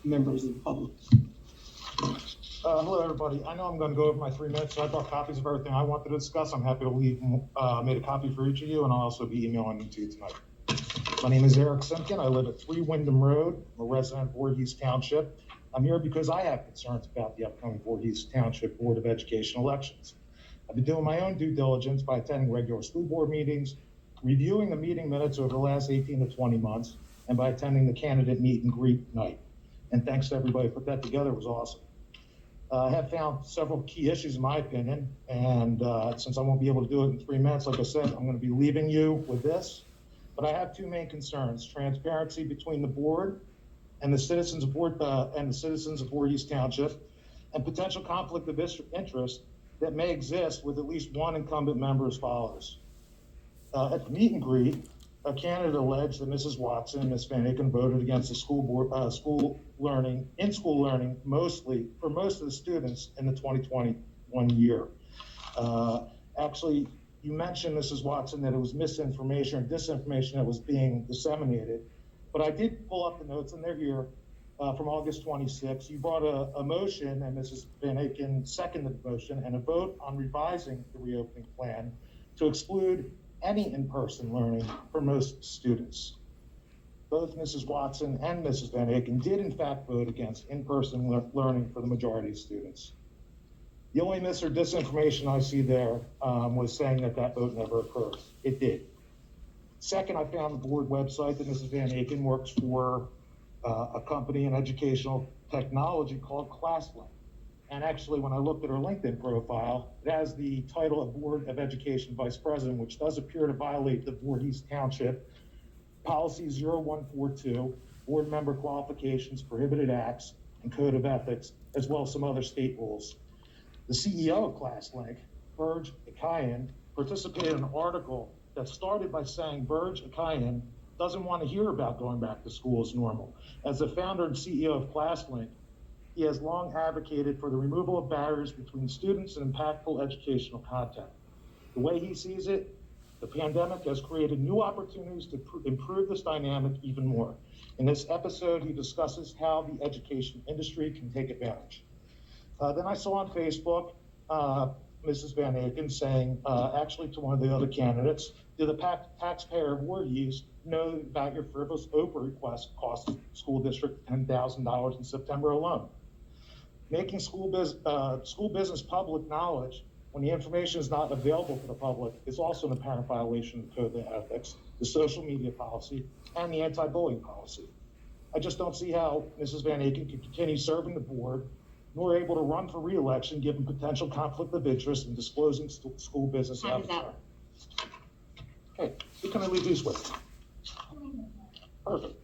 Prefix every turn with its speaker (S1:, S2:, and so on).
S1: members of the public.
S2: Hello, everybody. I know I'm going to go over my 3 minutes, so I brought copies of everything I wanted to discuss. I'm happy to leave, made a copy for each of you, and I'll also be emailing them to you tonight. My name is Eric Simkin. I live at 3 Wyndham Road. I'm a resident of Voorhees Township. I'm here because I have concerns about the upcoming Voorhees Township Board of Education elections. I've been doing my own due diligence by attending regular school board meetings, reviewing the meeting minutes over the last 18 to 20 months, and by attending the candidate meet and greet night. And thanks to everybody who put that together. It was awesome. I have found several key issues in my opinion, and since I won't be able to do it in 3 minutes, like I said, I'm going to be leaving you with this. But I have two main concerns: transparency between the board and the citizens of Voorhees Township, and potential conflict of interest that may exist with at least one incumbent member as follows. At the meet and greet, a candidate alleged that Mrs. Watson and Ms. Van Aken voted against the school learning mostly for most of the students in the 2021 year. Actually, you mentioned, Mrs. Watson, that it was misinformation or disinformation that was being disseminated, but I did pull up the notes, and they're here from August 26. You brought a motion, and Mrs. Van Aken seconded the motion, and a vote on revising the reopening plan to exclude any in-person learning for most students. Both Mrs. Watson and Mrs. Van Aken did in fact vote against in-person learning for the majority of students. The only mis or disinformation I see there was saying that that vote never occurred. It did. Second, I found the board website that Mrs. Van Aken works for a company in educational technology called ClassLink. And actually, when I looked at her LinkedIn profile, it has the title of Board of Education Vice President, which does appear to violate the Voorhees Township Policy 0142, Board Member Qualifications, Prohibited Acts, and Code of Ethics, as well as some other state rules. The CEO of ClassLink, Burj Akayan, participated in an article that started by saying Burj Akayan doesn't want to hear about going back to school as normal. As the founder and CEO of ClassLink, he has long advocated for the removal of barriers between students and impactful educational content. The way he sees it, the pandemic has created new opportunities to improve this dynamic even more. In this episode, he discusses how the education industry can take advantage. Then I saw on Facebook, Mrs. Van Aken saying, actually to one of the other candidates, do the taxpayer of Voorhees know about your frivolous OPA request cost the school district $10,000 in September alone? Making school business public knowledge when the information is not available for the public is also an apparent violation of the Code of Ethics, the social media policy, and the anti-bullying policy. I just don't see how Mrs. Van Aken can continue serving the board, nor able to run for re-election given potential conflict of interest in disclosing school business advertising. Okay, who can I leave these with? Perfect.